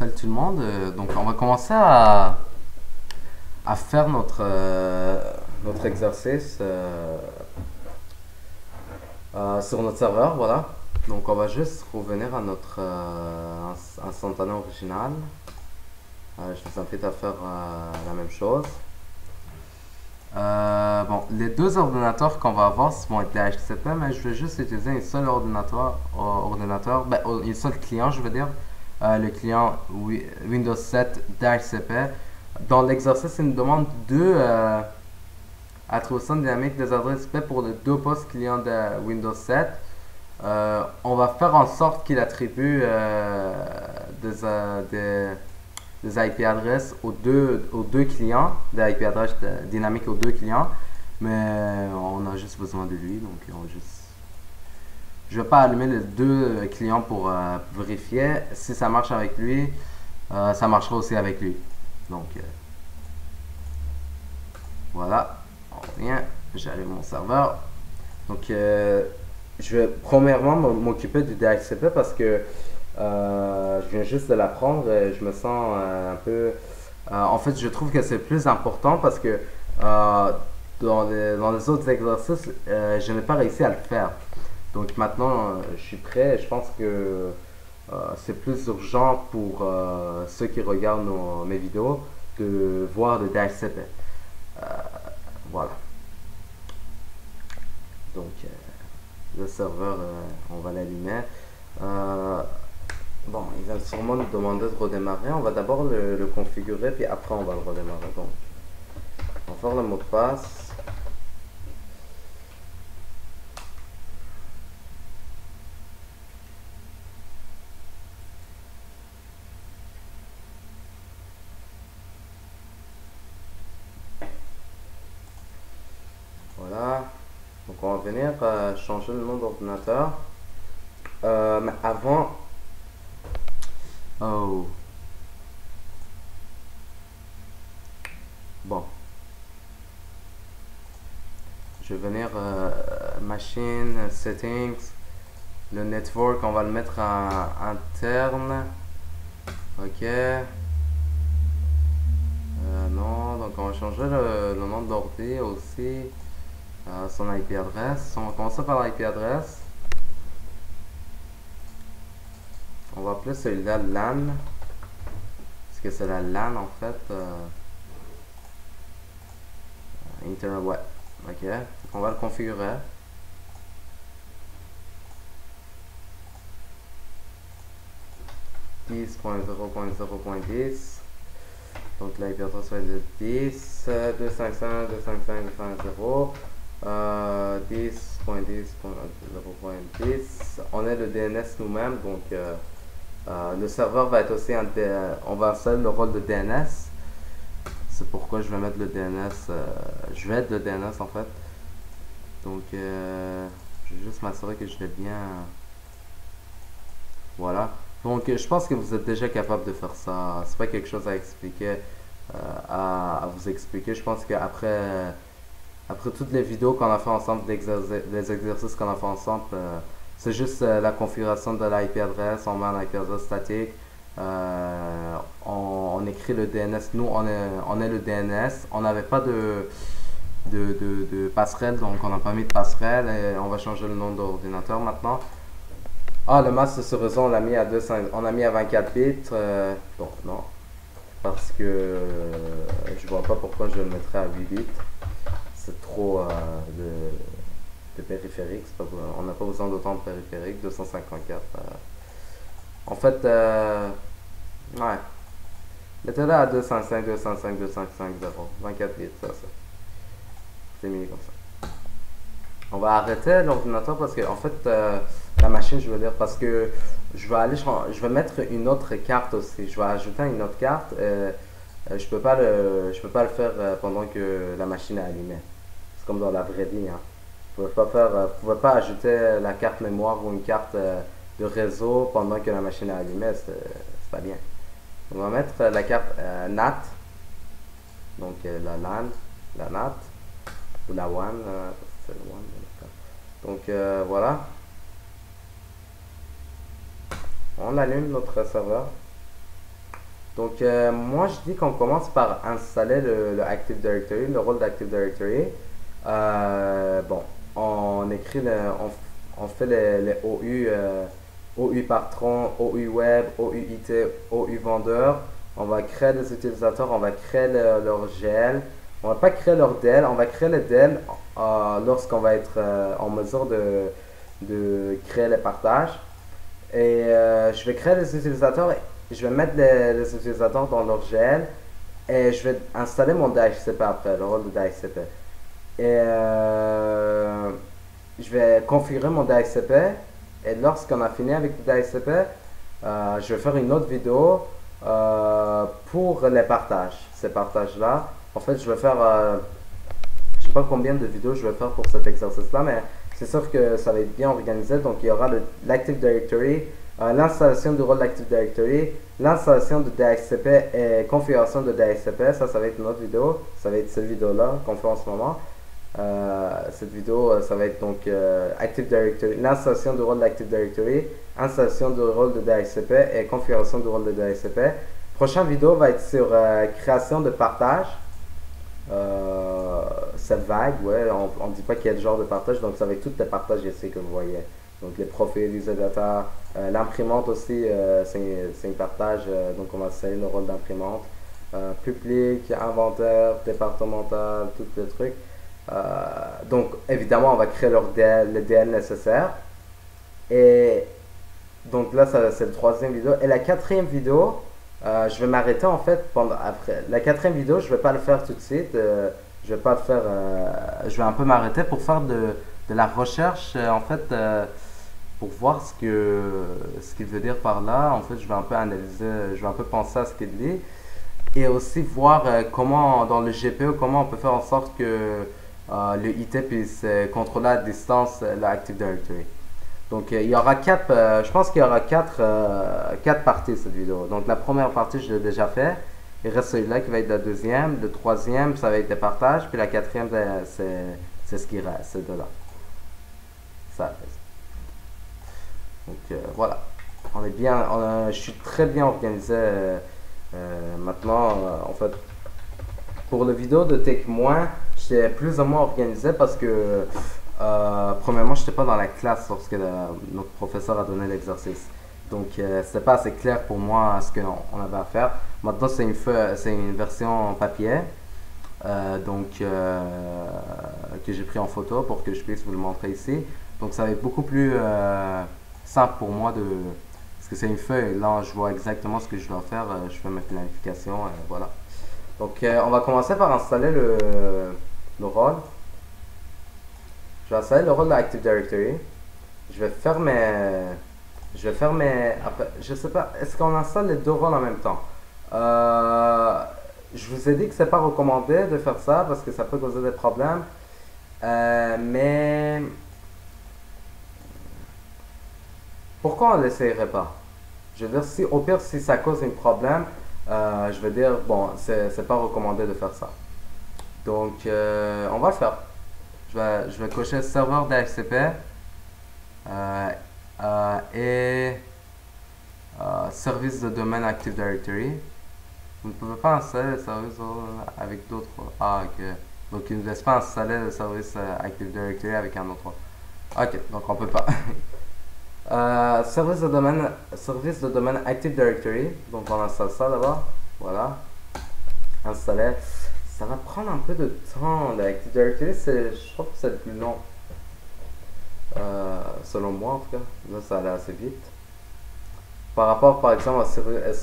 salut tout le monde. Donc on va commencer à faire notre exercice sur notre serveur, voilà. Donc on va juste revenir à notre instantané original. Je vous invite à faire la même chose. Bon, les deux ordinateurs qu'on va avoir vont être DHCP, mais je vais juste utiliser un seul une seule client, je veux dire, le client Windows 7 DHCP. Dans l'exercice, il nous demande deux attributions dynamiques des adresses IP pour les deux postes clients de Windows 7. On va faire en sorte qu'il attribue des IP adresses aux deux clients, des IP adresses dynamiques aux deux clients, mais on a juste besoin de lui, donc je vais pas allumer les deux clients pour vérifier. Si ça marche avec lui, ça marchera aussi avec lui. Donc voilà, on revient, j'allume mon serveur. Donc je vais premièrement m'occuper du DHCP parce que je viens juste de l'apprendre et je me sens un peu... en fait, je trouve que c'est plus important parce que dans les autres exercices, je n'ai pas réussi à le faire. Donc maintenant, je suis prêt et je pense que c'est plus urgent pour ceux qui regardent mes vidéos de voir le DHCP. Euh, voilà. Donc, le serveur, on va l'allumer. Bon, il va sûrement nous demander de redémarrer. On va d'abord le configurer, puis après on va le redémarrer. Donc, on va faire le mot de passe. Voilà. Donc, on va venir changer le nom d'ordinateur. Mais avant... Oh. Bon. Je vais venir machine, settings, le network, on va le mettre en interne. Ok. Non, donc on va changer le nom d'ordi aussi. Son IP adresse. On va commencer par l'IP adresse. On va appeler celui-là LAN. Parce que c'est la LAN en fait. Internet Web. Ok. On va le configurer. .10.0.0.10. Donc l'IP adresse va être 10, 255, 255, 250, 10.10.0.10. On est le DNS nous-mêmes, donc le serveur va être aussi on va installer le rôle de DNS. C'est pourquoi je vais mettre le DNS. Je vais être le DNS en fait. Donc je vais juste m'assurer que je l'ai bien. Voilà. Donc je pense que vous êtes déjà capable de faire ça. C'est pas quelque chose à expliquer, à vous expliquer. Je pense qu'après après toutes les vidéos qu'on a fait ensemble, les exercices qu'on a fait ensemble, c'est juste la configuration de l'IP adresse. On met un IP adresse statique. On écrit le DNS. Nous, on est le DNS. On n'avait pas de passerelle, donc on n'a pas mis de passerelle et on va changer le nom d'ordinateur maintenant. Ah, le masque sur réseau, on l'a mis à 24 bits. Donc non, parce que je vois pas pourquoi je le mettrais à 8 bits. C'est trop de périphérique. On n'a pas besoin d'autant de périphérique. 254. En fait, ouais. Mettez-le à 255, 255, 250. 24 bits, ça. C'est mieux comme ça. On va arrêter l'ordinateur parce que, en fait, la machine, je veux dire, parce que je vais mettre une autre carte aussi. Je vais ajouter une autre carte. Je peux pas le faire pendant que la machine est allumée. C'est comme dans la vraie vie, hein. Vous pouvez pas ajouter la carte mémoire ou une carte de réseau pendant que la machine est allumée. C'est pas bien. On va mettre la carte NAT. Donc la LAN, la NAT ou la WAN. C'est le WAN. Donc voilà. On allume notre serveur. Donc, moi, je dis qu'on commence par installer le Active Directory, le rôle d'Active Directory. Bon, on écrit, on fait les OU, OU patron, OU web, OU IT, OU vendeur. On va créer les utilisateurs, on va créer leur GL. On va pas créer leur DL, on va créer les DL lorsqu'on va être en mesure de créer les partages. Et je vais créer les utilisateurs, je vais mettre les utilisateurs dans leur GL et je vais installer mon DHCP après, le rôle de DHCP. Et je vais configurer mon DHCP et lorsqu'on a fini avec le DHCP, je vais faire une autre vidéo pour les partages. Ces partages-là, en fait, je vais faire, je sais pas combien de vidéos je vais faire pour cet exercice-là, mais c'est sûr que ça va être bien organisé. Donc, il y aura l'Active Directory, l'installation du rôle d'Active Directory, l'installation de DHCP et configuration de DHCP. Ça va être une autre vidéo. Ça va être cette vidéo-là qu'on fait en ce moment. Cette vidéo, ça va être donc Active Directory, l'installation du rôle d'Active Directory, installation du rôle de DHCP et configuration du rôle de DHCP. Prochaine vidéo va être sur création de partage. C'est vague, ouais, on ne dit pas quel genre de partage, donc ça va être tous les partages ici que vous voyez. Donc les profils utilisateurs, l'imprimante aussi, c'est un partage, donc on va installer le rôle d'imprimante. Public, inventaire, départemental, tous les trucs. Donc évidemment on va créer le DL nécessaire. Et donc là c'est le troisième vidéo. Et la quatrième vidéo, je vais m'arrêter en fait après. La quatrième vidéo, je vais pas le faire tout de suite. Je vais pas le faire. Je vais un peu m'arrêter pour faire de la recherche en fait pour voir ce qu'il veut dire par là. En fait, je vais un peu analyser, je vais un peu penser à ce qu'il dit et aussi voir comment dans le GPO comment on peut faire en sorte que le IT puisse contrôler à distance l'Active Directory. Donc il y aura je pense qu'il y aura quatre parties cette vidéo. Donc la première partie je l'ai déjà fait. Il reste celui-là qui va être la deuxième. Le troisième ça va être des partages. Puis la quatrième c'est ce qui reste, c'est de là. Ça. Donc voilà. On est bien, je suis très bien organisé maintenant. En fait, pour la vidéo de Tech-Moins, j'étais plus ou moins organisé parce que premièrement, je n'étais pas dans la classe lorsque notre professeur a donné l'exercice. Donc, c'était pas assez clair pour moi ce qu'on avait à faire. Maintenant, c'est une version papier. Que j'ai pris en photo pour que je puisse vous le montrer ici. Donc, ça va être beaucoup plus simple pour moi parce que c'est une feuille. Là, je vois exactement ce que je dois faire. Je fais ma planification. Voilà. Donc, on va commencer par installer le rôle. Je vais installer le rôle de Active Directory. Je vais faire mes. Après, je sais pas, est-ce qu'on installe les deux rôles en même temps? Je vous ai dit que c'est pas recommandé de faire ça parce que ça peut causer des problèmes. Mais pourquoi on ne l'essayerait pas? Je veux dire, si au pire, si ça cause un problème, je vais dire, bon, c'est pas recommandé de faire ça. Donc, on va le faire. Je vais cocher serveur DHCP et service de domaine Active Directory. Vous ne pouvez pas installer le service avec d'autres. Ah, ok. Donc, il ne nous laisse pas installer le service Active Directory avec un autre. Ok, donc on peut pas. Service de domaine Active Directory. Donc, on installe ça d'abord. Voilà. Installer. Ça va prendre un peu de temps. L'Active Directory, je trouve que c'est le plus long. Selon moi, en tout cas. Là, ça allait assez vite. Par rapport, par exemple,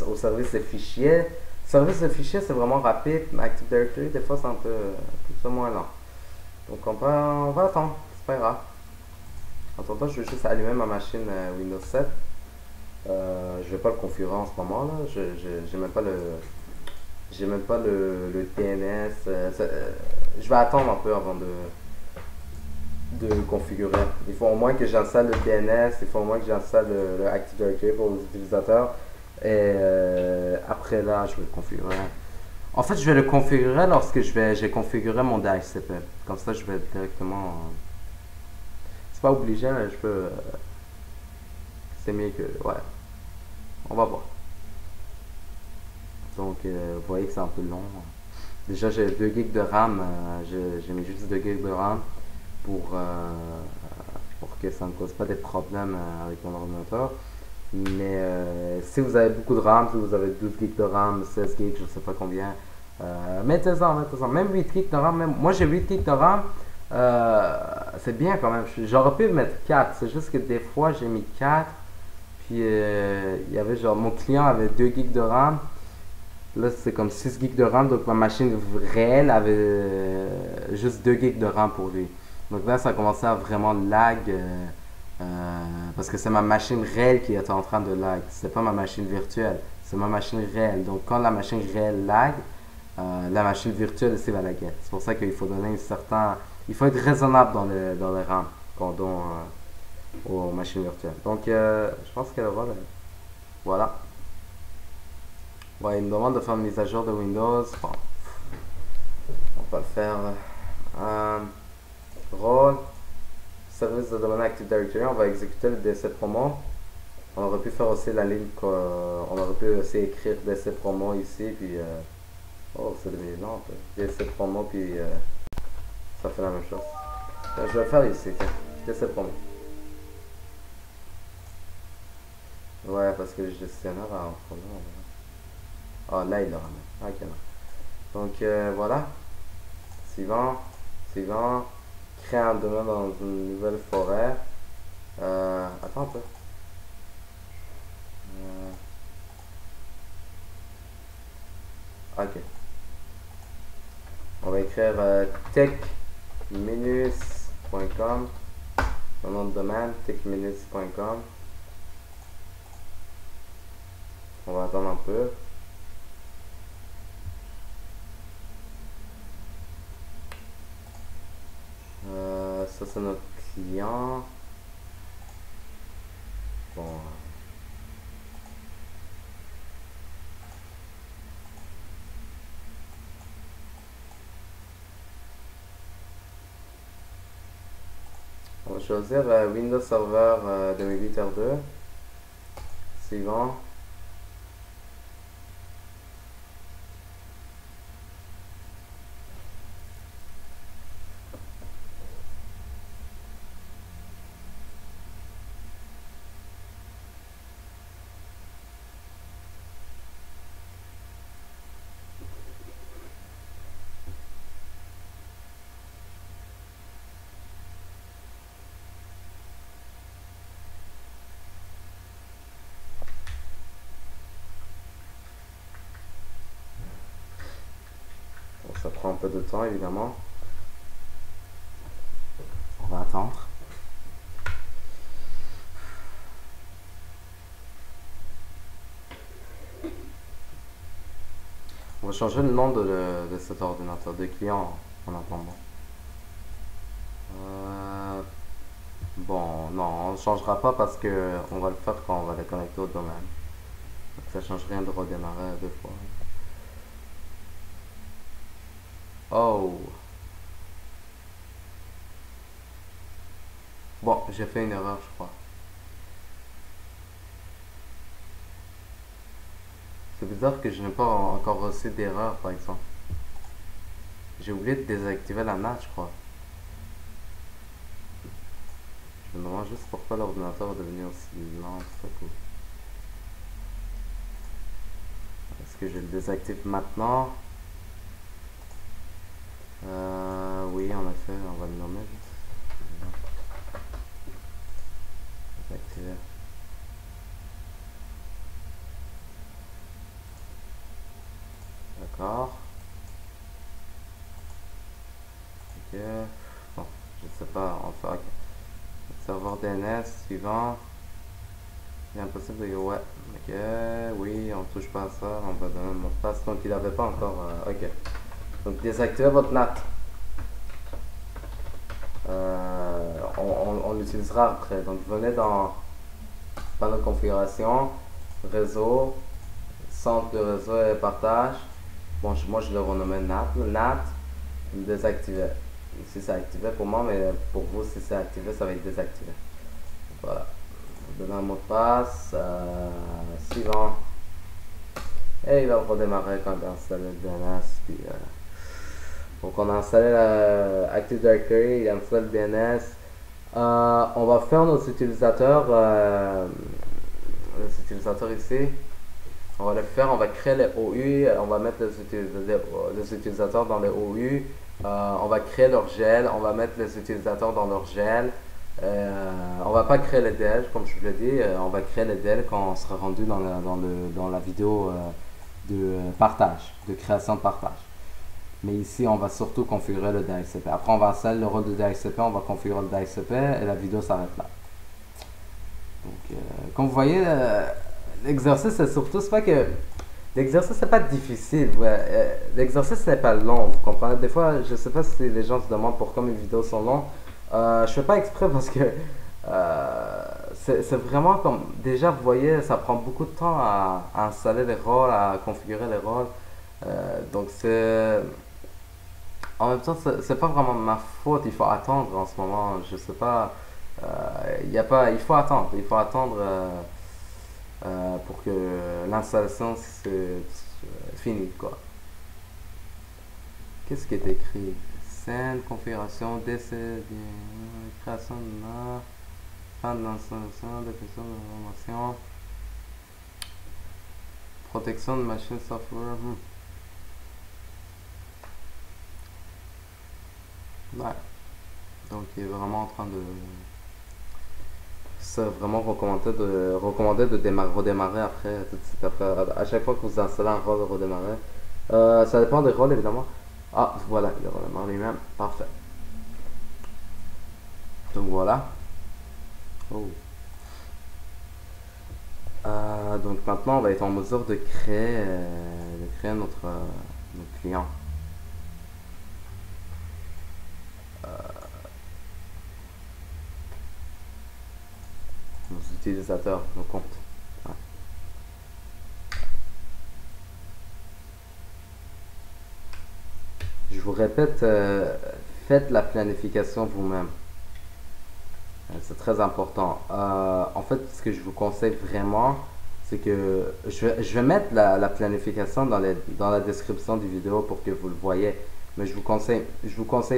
au service de fichiers. Service de fichiers, c'est vraiment rapide. Mais Active Directory, des fois, c'est un peu plus ou moins lent. Donc, on va attendre. C'est pas grave. En attendant, je vais juste allumer ma machine Windows 7. Je vais pas le configurer en ce moment. Là. J'ai même pas le DNS. Je vais attendre un peu avant de le configurer. Il faut au moins que j'installe le DNS. Il faut au moins que j'installe le Active Directory pour les utilisateurs. Et après là, je vais le configurer. En fait, je vais le configurer lorsque j'ai configuré mon DHCP. Comme ça, je vais directement. C'est pas obligé, mais je peux. C'est mieux que. Ouais. On va voir. Donc, vous voyez que c'est un peu long. Déjà, j'ai 2 gigs de RAM. J'ai mis juste 2 gigs de RAM pour, pour que ça ne cause pas des problèmes avec mon ordinateur. Mais si vous avez beaucoup de RAM, si vous avez 12 gigs de RAM, 16 gigs, je ne sais pas combien, mettez-en, mettez-en. Même 8 gigs de RAM, même, moi j'ai 8 gigs de RAM, c'est bien quand même. J'aurais pu mettre 4, c'est juste que des fois j'ai mis 4. Puis il y avait genre, mon client avait 2 gigs de RAM. Là, c'est comme 6 gigs de RAM, donc ma machine réelle avait juste 2 gigs de RAM pour lui. Donc là, ça a commencé à vraiment lag, parce que c'est ma machine réelle qui était en train de lag. C'est pas ma machine virtuelle, c'est ma machine réelle. Donc quand la machine réelle lag, la machine virtuelle aussi va laguer. C'est pour ça qu'il faut donner un certain... Il faut être raisonnable dans les RAM quand on donne aux machines virtuelles. Donc je pense qu'elle va... Voilà. Ouais, il me demande de faire une mise à jour de Windows. Bon, on va le faire. Rôle, service de domaine Active Directory, on va exécuter le DC promo. On aurait pu faire aussi la ligne, on aurait pu aussi écrire DC promo ici, puis oh, c'est devenu long, DC promo, puis ça fait la même chose. Je vais le faire ici, tiens, DC promo. Ouais, parce que le gestionnaire a un problème. Ah, là, il le ramène. Ok, non. Donc, voilà. Suivant. Suivant. Créer un domaine dans une nouvelle forêt. Attends un peu. Ok. On va écrire techminus.com. Le nom de domaine, techminus.com. On va attendre un peu. Ça c'est notre client. Bon. On va choisir Windows Server 2008 R2. Suivant. Bon, ça prend un peu de temps évidemment. On va attendre. On va changer le nom de cet ordinateur de client en attendant. Bon, non, on ne changera pas parce que on va le faire quand on va le connecter au domaine. Donc ça change rien de redémarrer deux fois. Oh! Bon, j'ai fait une erreur, je crois. C'est bizarre que je n'ai pas encore reçu d'erreur, par exemple. J'ai oublié de désactiver la NAT, je crois. Je me demande juste pourquoi l'ordinateur est devenu aussi lent, tout à coup. Est-ce que je le désactive maintenant? Oui, en effet, on va le nommer. Désactiver. D'accord. Ok. Bon, je sais pas, on va faire. Ok. Serveur DNS suivant. Il est impossible de... Ouais. Ok. Oui, on touche pas à ça. On va donner le mot de passe. Donc il n'avait pas encore... ok. Donc désactivez votre NAT. On l'utilisera après. Donc venez dans panneau de configuration, réseau, centre de réseau et partage. Bon, moi je le renommais NAT. NAT, désactivé. Ici c'est activé pour moi, mais pour vous, si c'est activé, ça va être désactivé. Voilà. Donner un mot de passe. Suivant. Et il va redémarrer quand il a installé le DNS. Puis, donc on a installé la Active Directory, il a installé le DNS. On va faire nos utilisateurs ici. On va le faire, on va créer les OU, on va mettre les utilisateurs dans les OU. On va créer leur GL, on va mettre les utilisateurs dans leur GL. On va pas créer les DL, comme je vous l'ai dit, on va créer les DL quand on sera rendu dans la vidéo de partage, de création de partage. Mais ici, on va surtout configurer le DHCP. Après, on va installer le rôle de DHCP, on va configurer le DHCP et la vidéo s'arrête là. Donc, comme vous voyez, l'exercice, c'est surtout, c'est pas que l'exercice, c'est pas difficile. Ouais. L'exercice, n'est pas long. Vous comprenez? Des fois, je sais pas si les gens se demandent pourquoi mes vidéos sont longues. Je fais pas exprès parce que c'est vraiment comme. Déjà, vous voyez, ça prend beaucoup de temps à installer les rôles, à configurer les rôles. Donc, c'est. En même temps, c'est pas vraiment ma faute. Il faut attendre en ce moment. Je sais pas. Y a pas, il faut attendre. Il faut attendre pour que l'installation se finisse, quoi. Qu'est-ce qui est écrit? Scène, configuration, décès, création de nom, fin de l'installation, détection de l'information, protection de machine software. Ouais. Donc il est vraiment en train de. C'est vraiment recommandé de redémarrer après, tout de suite après. À chaque fois que vous installez un rôle, redémarrer. Ça dépend des rôles évidemment. Ah, voilà, il redémarre lui-même. Parfait. Donc voilà. Oh. Donc maintenant, on va être en mesure de créer notre client. Nos utilisateurs, nos comptes. Ouais. Je vous répète, faites la planification vous-même. C'est très important. En fait, ce que je vous conseille vraiment, c'est que je vais mettre la planification dans la description du vidéo pour que vous le voyez. Mais je vous conseille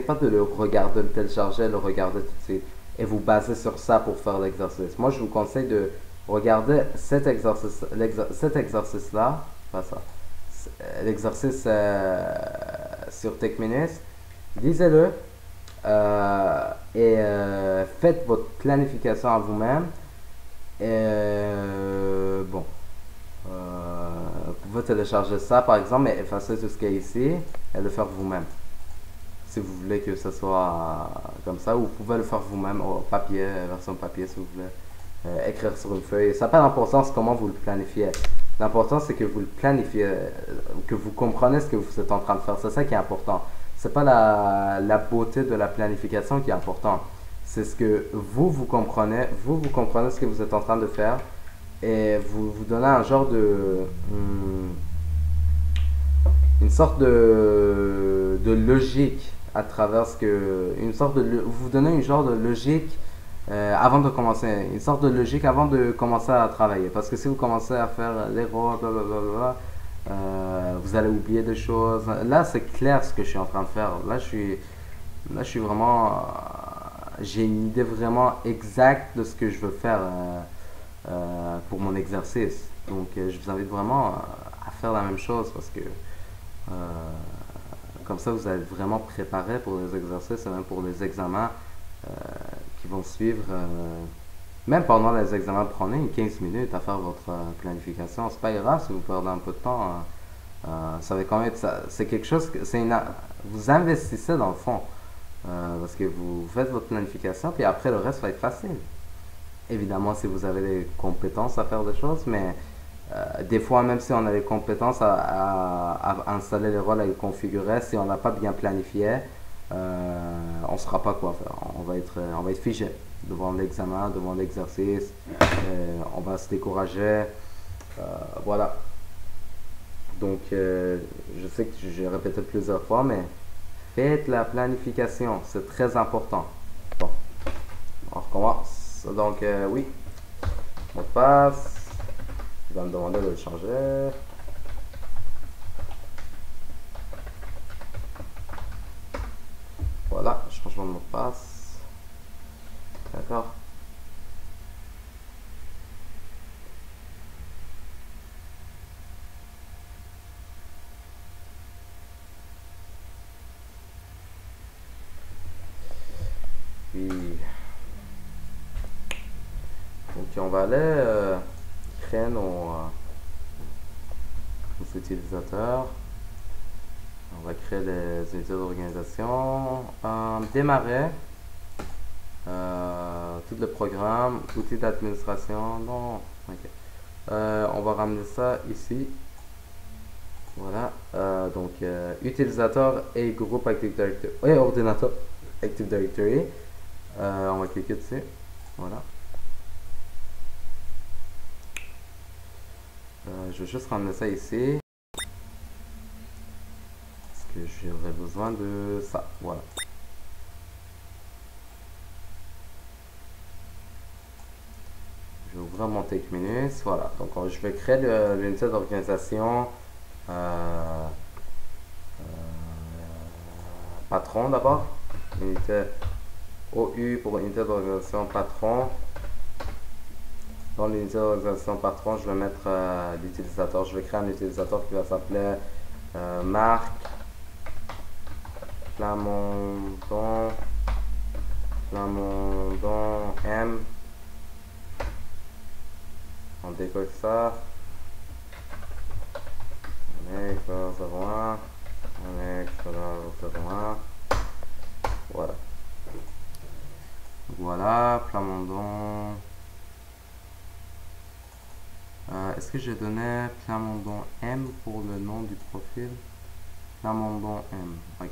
pas de le regarder, le télécharger, le regarder tout de suite et vous baser sur ça pour faire l'exercice. Moi, je vous conseille de regarder cet exercice-là, pas ça, l'exercice sur TechMinutes. Lisez-le et faites votre planification à vous-même. Bon, vous pouvez télécharger ça par exemple, mais effacer tout ce qui est ici et le faire vous-même. Si vous voulez que ce soit comme ça, ou vous pouvez le faire vous-même au papier, version papier si vous voulez. Écrire sur une feuille. Ça n'a pas d'importance comment vous le planifiez. L'important c'est que vous le planifiez, que vous comprenez ce que vous êtes en train de faire. C'est ça qui est important. C'est pas la beauté de la planification qui est important. C'est ce que vous comprenez. Vous comprenez ce que vous êtes en train de faire. Et vous donnez un genre de. Une sorte de logique à travers ce que. Vous donnez une genre de logique avant de commencer. Une sorte de logique avant de commencer à travailler. Parce que si vous commencez à faire l'erreur, blablabla, vous allez oublier des choses. Là, c'est clair ce que je suis en train de faire. Là, je suis vraiment. J'ai une idée vraiment exacte de ce que je veux faire pour mon exercice. Donc, je vous invite vraiment à faire la même chose parce que comme ça, vous allez vraiment préparer pour les exercices et même pour les examens qui vont suivre. Même pendant les examens, prenez une 15 minutes à faire votre planification. C'est pas grave si vous perdez un peu de temps. Ça va quand même c'est quelque chose que vous investissez dans le fond parce que vous faites votre planification puis après le reste va être facile. Évidemment, si vous avez les compétences à faire des choses, mais des fois, même si on a les compétences à installer les rôles, à les configurer, si on n'a pas bien planifié, on ne saura pas quoi faire. On va être figé devant l'examen, devant l'exercice. On va se décourager. Voilà. Donc, je sais que j'ai répété plusieurs fois, mais faites la planification. C'est très important. Bon, on recommence. Donc, oui. Mot de passe. Il va me demander de le changer. Voilà, changement de mot de passe. D'accord. Puis, donc on va aller créer nos utilisateurs. On va créer les unités d'organisation. Démarrer. Tout le programme. Outils d'administration. Non. Ok. On va ramener ça ici. Voilà. Donc, utilisateur et groupe Active Directory. Et ordinateur Active Directory. On va cliquer dessus. Voilà. Je vais juste ramener ça ici. Parce que j'aurais besoin de ça. Voilà. Je vais ouvrir mon Take Minutes. Voilà. Donc, je vais créer l'unité d'organisation patron d'abord. Unité OU pour unité d'organisation patron. Dans l'unité d'organisation patron, je vais mettre l'utilisateur. Je vais créer un utilisateur qui va s'appeler Marc Plamondon M. On décode ça. On est 01. On est 01. Voilà. Voilà, Plamondon. Est-ce que j'ai donné Plamondon M pour le nom du profil? Plamondon M. Ok.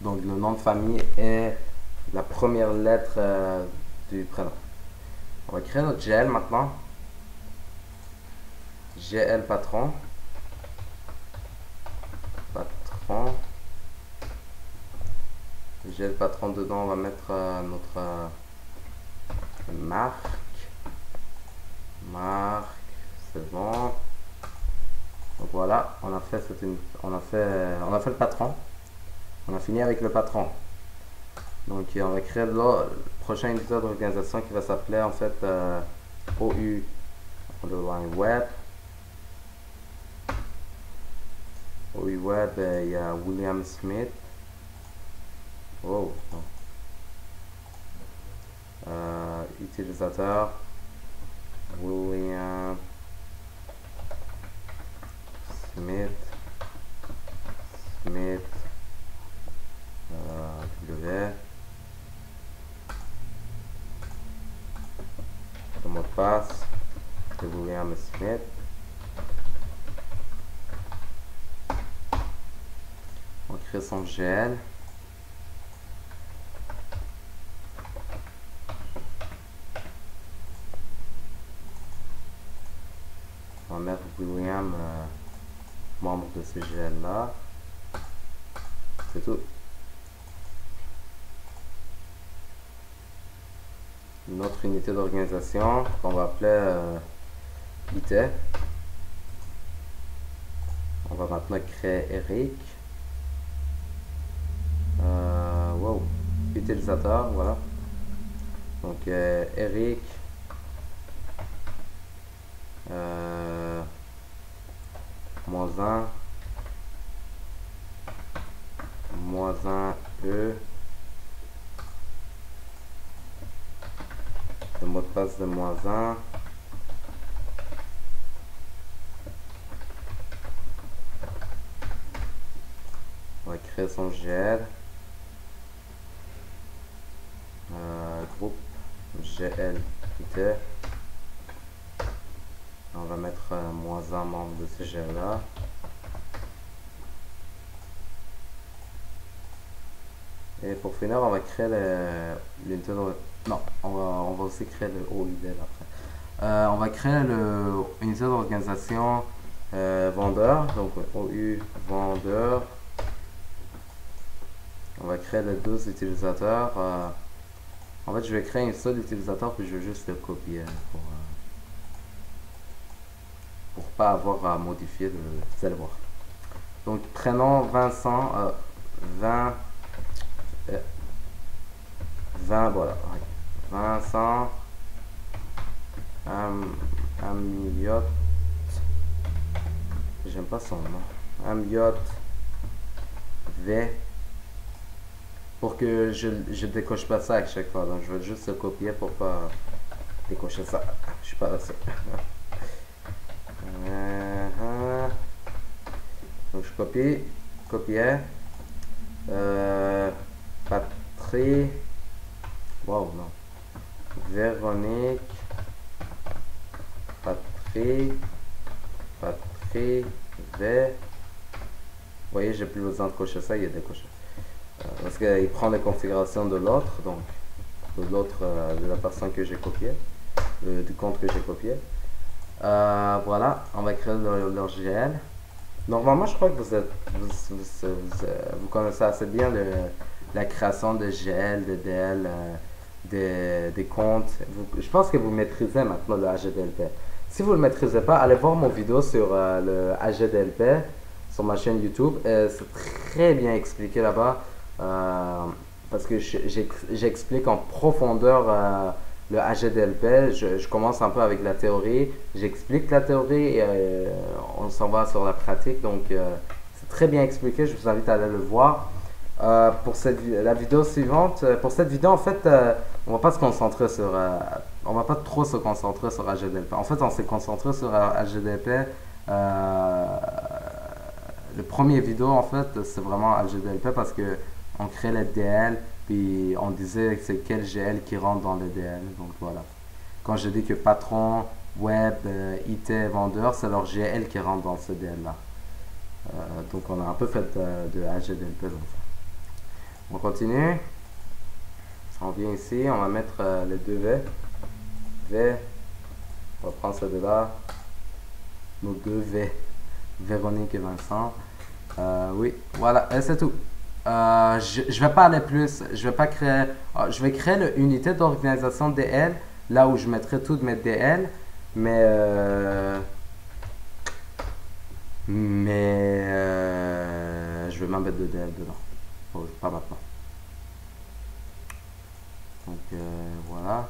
Donc le nom de famille est la première lettre du prénom. On va créer notre GL maintenant. GL patron. Patron. GL patron dedans, on va mettre notre marque. Marque, c'est bon. Donc voilà, on a fait le patron. On a fini avec le patron. Donc on va créer le prochain unité d'organisation qui va s'appeler en fait OU underline web. OU web, il y a William Smith. Oh. Utilisateur William Smith W. Le mot de passe de William Smith. On crée son GL. On va mettre William membre de ce GL là. C'est tout. Une autre unité d'organisation qu'on va appeler IT. On va maintenant créer Eric. Wow. Utilisateur, voilà. Donc Eric. -1 -1 E. Le mot de passe de -1. On va créer son GL. Groupe GL IT. On va mettre -1 membre de ce GL là. Et pour finir, on va créer l'unité de... Non, on va aussi créer le OID après. On va créer l'unité d'organisation vendeur. Donc OU vendeur. On va créer les 12 utilisateurs. En fait, je vais créer un seul utilisateur puis je vais juste le copier pour pas avoir à modifier vous allez voir. Donc prénom Vincent, Et 20, voilà. 20, 100. Amyot. J'aime pas son nom. Amyot V. Pour que je décoche pas ça à chaque fois. Donc je vais juste le copier pour pas décocher ça. Je suis pas là. Donc je copie. Copier. Patrie. Wow, non. Véronique. Patrie. Patrie. V. Vous voyez, j'ai plus besoin de cocher ça, il est décoché. Parce qu'il prend les configurations de l'autre, donc de l'autre, de la personne que j'ai copié, du compte que j'ai copié. Voilà, on va créer leur GL. Normalement, je crois que vous connaissez assez bien la création de GL, de DL, des comptes. Je pense que vous maîtrisez maintenant le HDLP. Si vous ne le maîtrisez pas, allez voir mon vidéo sur le HDLP sur ma chaîne YouTube. C'est très bien expliqué là-bas parce que j'explique en profondeur le HDLP. Je commence un peu avec la théorie, j'explique la théorie et on s'en va sur la pratique. Donc c'est très bien expliqué, je vous invite à aller le voir. Pour la vidéo suivante, pour cette vidéo en fait, on va pas se concentrer sur, on va pas trop se concentrer sur HDLP. En fait, on s'est concentré sur HDLP. Le premier vidéo en fait, c'est vraiment HDLP parce que on crée les DL puis on disait c'est quel GL qui rentre dans les DL. Donc voilà. Quand je dis que patron, web, IT, vendeur, c'est leur GL qui rentre dans ce DL là. Donc on a un peu fait de HDLP donc ça. On continue. On vient ici, on va mettre les deux V. V. On va prendre ceux-là. Nos deux V. Véronique et Vincent. Oui, voilà, et c'est tout. Je vais pas aller plus. Je vais pas créer. Je vais créer l'unité d'organisation DL là où je mettrai toutes mes DL. Mais je vais m'en mettre de DL dedans. Bon, pas maintenant. Donc voilà.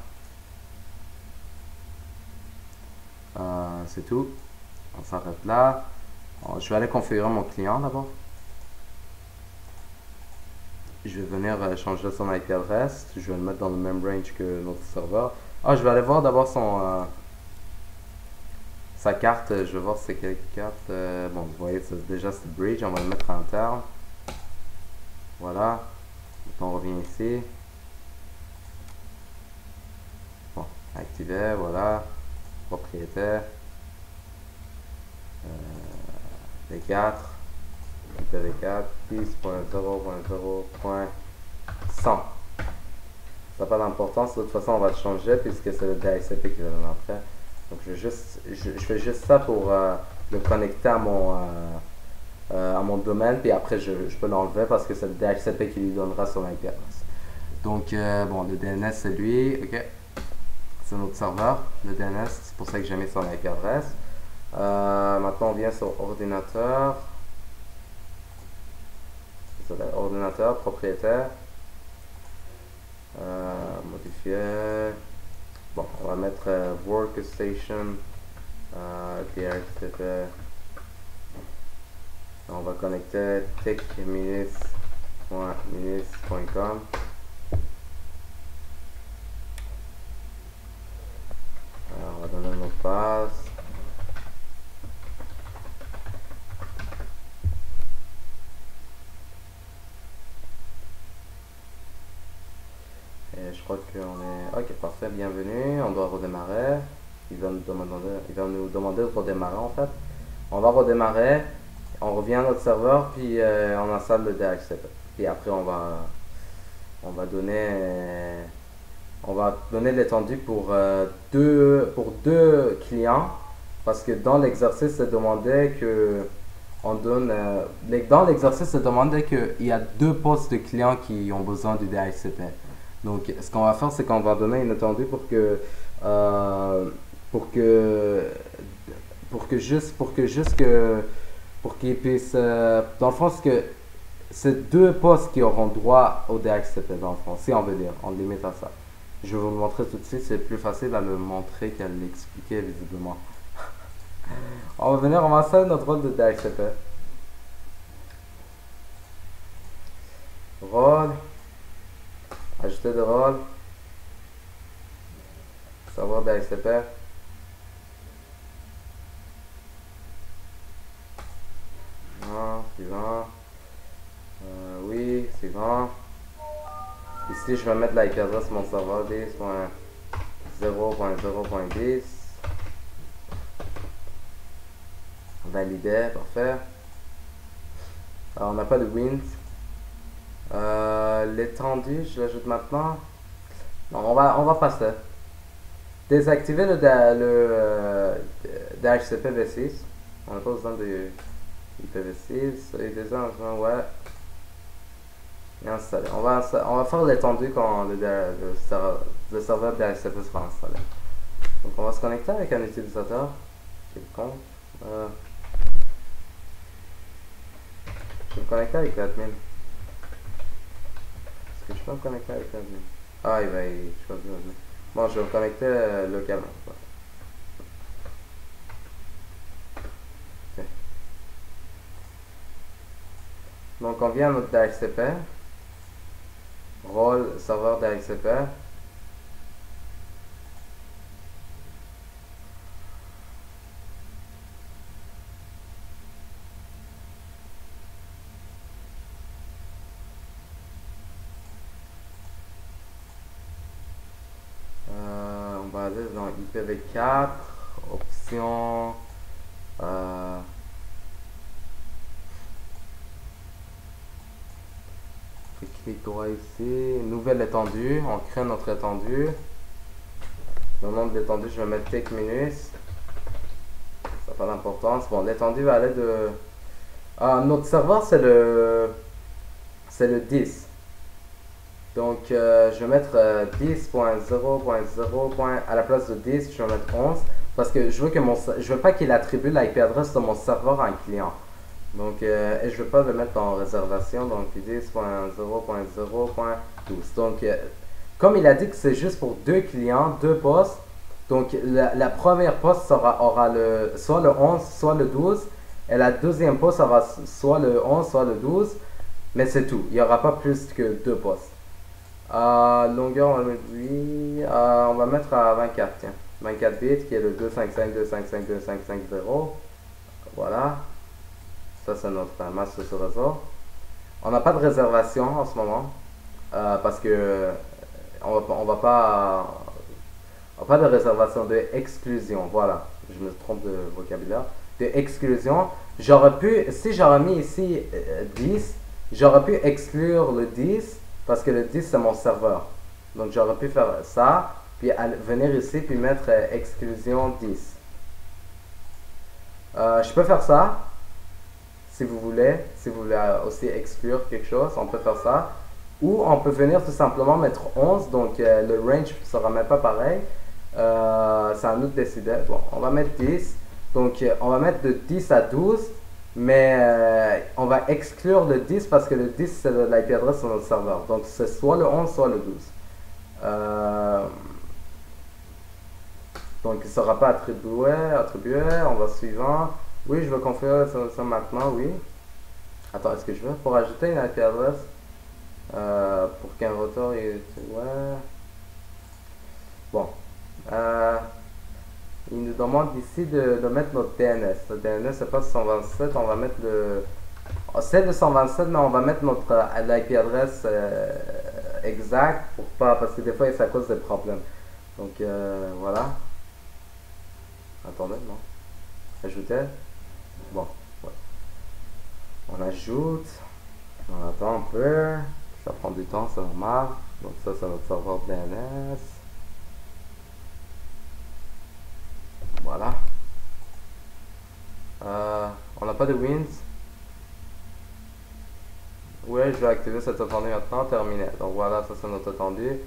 C'est tout. On s'arrête là. Je vais aller configurer mon client d'abord. Je vais venir changer son IP adresse. Je vais le mettre dans le même range que notre serveur. Je vais aller voir d'abord sa carte. Je vais voir c'est quelle carte. Bon, vous voyez, déjà c'est Bridge. On va le mettre à interne. Voilà. On revient ici. Bon, activer, voilà. Propriétaire. V4. V4. 10.0.0.100. Ça n'a pas d'importance. De toute façon, on va le changer puisque c'est le DHCP qui va donner après. Donc, je fais juste ça pour le connecter à mon domaine. Puis après, je peux l'enlever parce que c'est le DHCP qui lui donnera son IP adresse. Donc, bon, le DNS, c'est lui. OK. C'est notre serveur. Le DNS, c'est pour ça que j'ai mis son IP adresse. Maintenant, on vient sur ordinateur. Ordinateur, propriétaire. Modifier. Bon, on va mettre workstation. DHCP. On va connecter tech-minutes.com. On va donner un mot de passe. Et je crois qu'on est... Ok, parfait, bienvenue. On doit redémarrer. Il va nous demander de redémarrer en fait. On va redémarrer. On revient à notre serveur, puis on installe le DHCP. Puis après, on va donner l'étendue pour deux clients. Parce que dans l'exercice, c'est demandé que on donne... dans l'exercice, c'est demandé qu'il y a deux postes de clients qui ont besoin du DHCP. Donc, ce qu'on va faire, c'est qu'on va donner une étendue pour qu'ils puissent, dans le fond, c'est deux postes qui auront droit au DHCP dans le fond, si on veut dire, on limite à ça. Je vais vous le montrer tout de suite, c'est plus facile à le montrer qu'à l'expliquer visiblement. On va venir, on va installer notre rôle de DHCP. Rôle, ajouter de rôle, serveur DHCP. Suivant. Oui, suivant. Ici, je vais mettre l'IP adresse de mon serveur 10.0.0.10. Valider, parfait. Alors, on n'a pas de Wind. L'étendue, je l'ajoute maintenant. Non, on va passer. Désactiver le DHCP V6. On n'a pas besoin de IPv6. Et déjà, ouais. Et installé. On va faire l'étendue quand le serveur DHCP sera installé. Donc, on va se connecter avec un utilisateur. Quelconque. Je vais me connecter avec l'admin. Est-ce que je peux me connecter avec l'admin? Ah, il va choisir l'admin. Bon, je vais me connecter localement. Okay. Donc, on vient à notre DHCP. Rôle serveur DHCP. On va aller dans IPv4, option. Clic droit ici, nouvelle étendue, on crée notre étendue. Le nom de l'étendue, je vais mettre Tech Minus. Ça n'a pas d'importance. Bon, l'étendue va aller de. Notre serveur, c'est le 10. Donc, je vais mettre 10.0.0. À la place de 10, je vais mettre 11. Parce que je veux pas qu'il attribue l'IP adresse de mon serveur à un client. Donc, et je ne veux pas le mettre en réservation, donc 10.0.0.12. Donc, comme il a dit que c'est juste pour deux clients, deux postes, donc la première poste aura soit le 11, soit le 12, et la deuxième poste aura soit le 11, soit le 12, mais c'est tout. Il n'y aura pas plus que deux postes. Longueur, on va mettre, oui, on va mettre à 24, tiens. 24 bits, qui est le 255.255.255.0. Voilà. Ça, c'est notre masse sur réseau. On n'a pas de réservation en ce moment. Parce que on va pas de réservation, de exclusion. Voilà. Je me trompe de vocabulaire. De exclusion. J'aurais pu, si j'aurais mis ici 10, j'aurais pu exclure le 10 parce que le 10 c'est mon serveur. Donc j'aurais pu faire ça, puis venir ici, puis mettre exclusion 10. Je peux faire ça. Si vous voulez aussi exclure quelque chose, on peut faire ça. Ou on peut venir tout simplement mettre 11, donc le range ne sera même pas pareil. C'est à nous de décider. Bon, on va mettre 10. Donc on va mettre de 10 à 12, mais on va exclure le 10 parce que le 10 c'est l'IP adresse de notre serveur. Donc c'est soit le 11, soit le 12. Donc il ne sera pas attribué. On va suivant. Oui, je vais configurer ça maintenant, oui. Attends, est-ce que je veux pour ajouter une IP adresse pour qu'un routeur est. Ouais. Bon. Il nous demande ici de mettre notre DNS. Le DNS, c'est pas 127, on va mettre le. C'est le 127, mais on va mettre notre l'IP adresse exact pour pas. Parce que des fois, ça cause des problèmes. Donc, voilà. Attendez, non. Ajouter. Bon, ouais. On ajoute, on attend un peu, ça prend du temps, c'est normal. Donc ça, c'est notre serveur DNS. Voilà. On n'a pas de wins. Ouais, je vais activer cette étendue maintenant, terminé. Donc voilà, ça c'est notre étendue.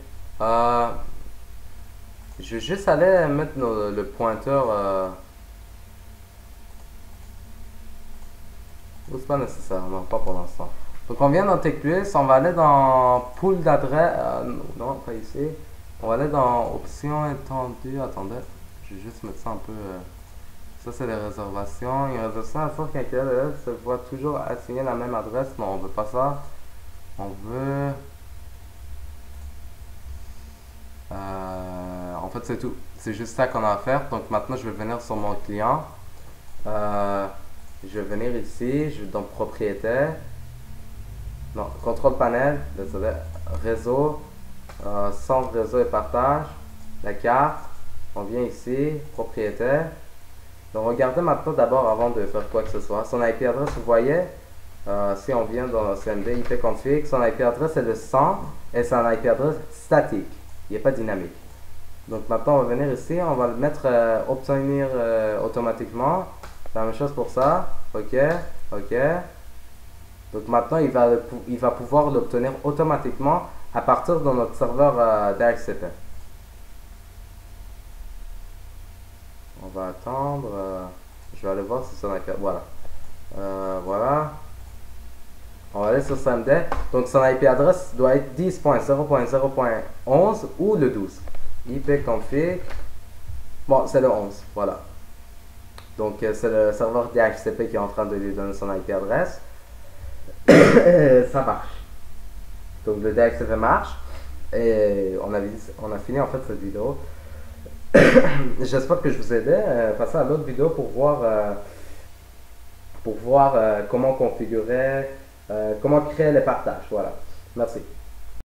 Je vais juste aller mettre le pointeur. C'est pas nécessaire, non, pas pour l'instant. Donc on vient dans TechPlus, on va aller dans pool d'adresse. Non, pas ici. On va aller dans options étendues. Attendez, je vais juste mettre ça un peu. Ça, c'est les réservations. Une réservation à sorte qu'un client se voit toujours assigner la même adresse. Non, on veut pas ça. On veut. En fait, c'est tout. C'est juste ça qu'on a à faire. Donc maintenant, je vais venir sur mon client. Je vais venir ici. Je vais dans propriétaire. Non, contrôle panel. Désolé. Réseau. Centre réseau et partage. La carte. On vient ici. Propriétaire. Donc regardez maintenant d'abord avant de faire quoi que ce soit. Son IP adresse, vous voyez, si on vient dans CMD IP config, son IP adresse est le 100 et c'est un IP adresse statique. Il n'est pas dynamique. Donc maintenant on va venir ici, on va le mettre obtenir automatiquement. La même chose pour ça. OK, OK. Donc maintenant il va pouvoir l'obtenir automatiquement à partir de notre serveur DHCP. On va attendre. Je vais aller voir si son IP. Voilà. Voilà. On va aller sur CMD. Donc son IP adresse doit être 10.0.0.11 ou le 12. IP config. Bon, c'est le 11. Voilà. Donc c'est le serveur DHCP qui est en train de lui donner son IP adresse. Ça marche. Donc le DHCP marche. Et on a fini en fait cette vidéo. J'espère que je vous ai aidé. Passez à l'autre vidéo pour voir comment configurer, comment créer les partages. Voilà. Merci.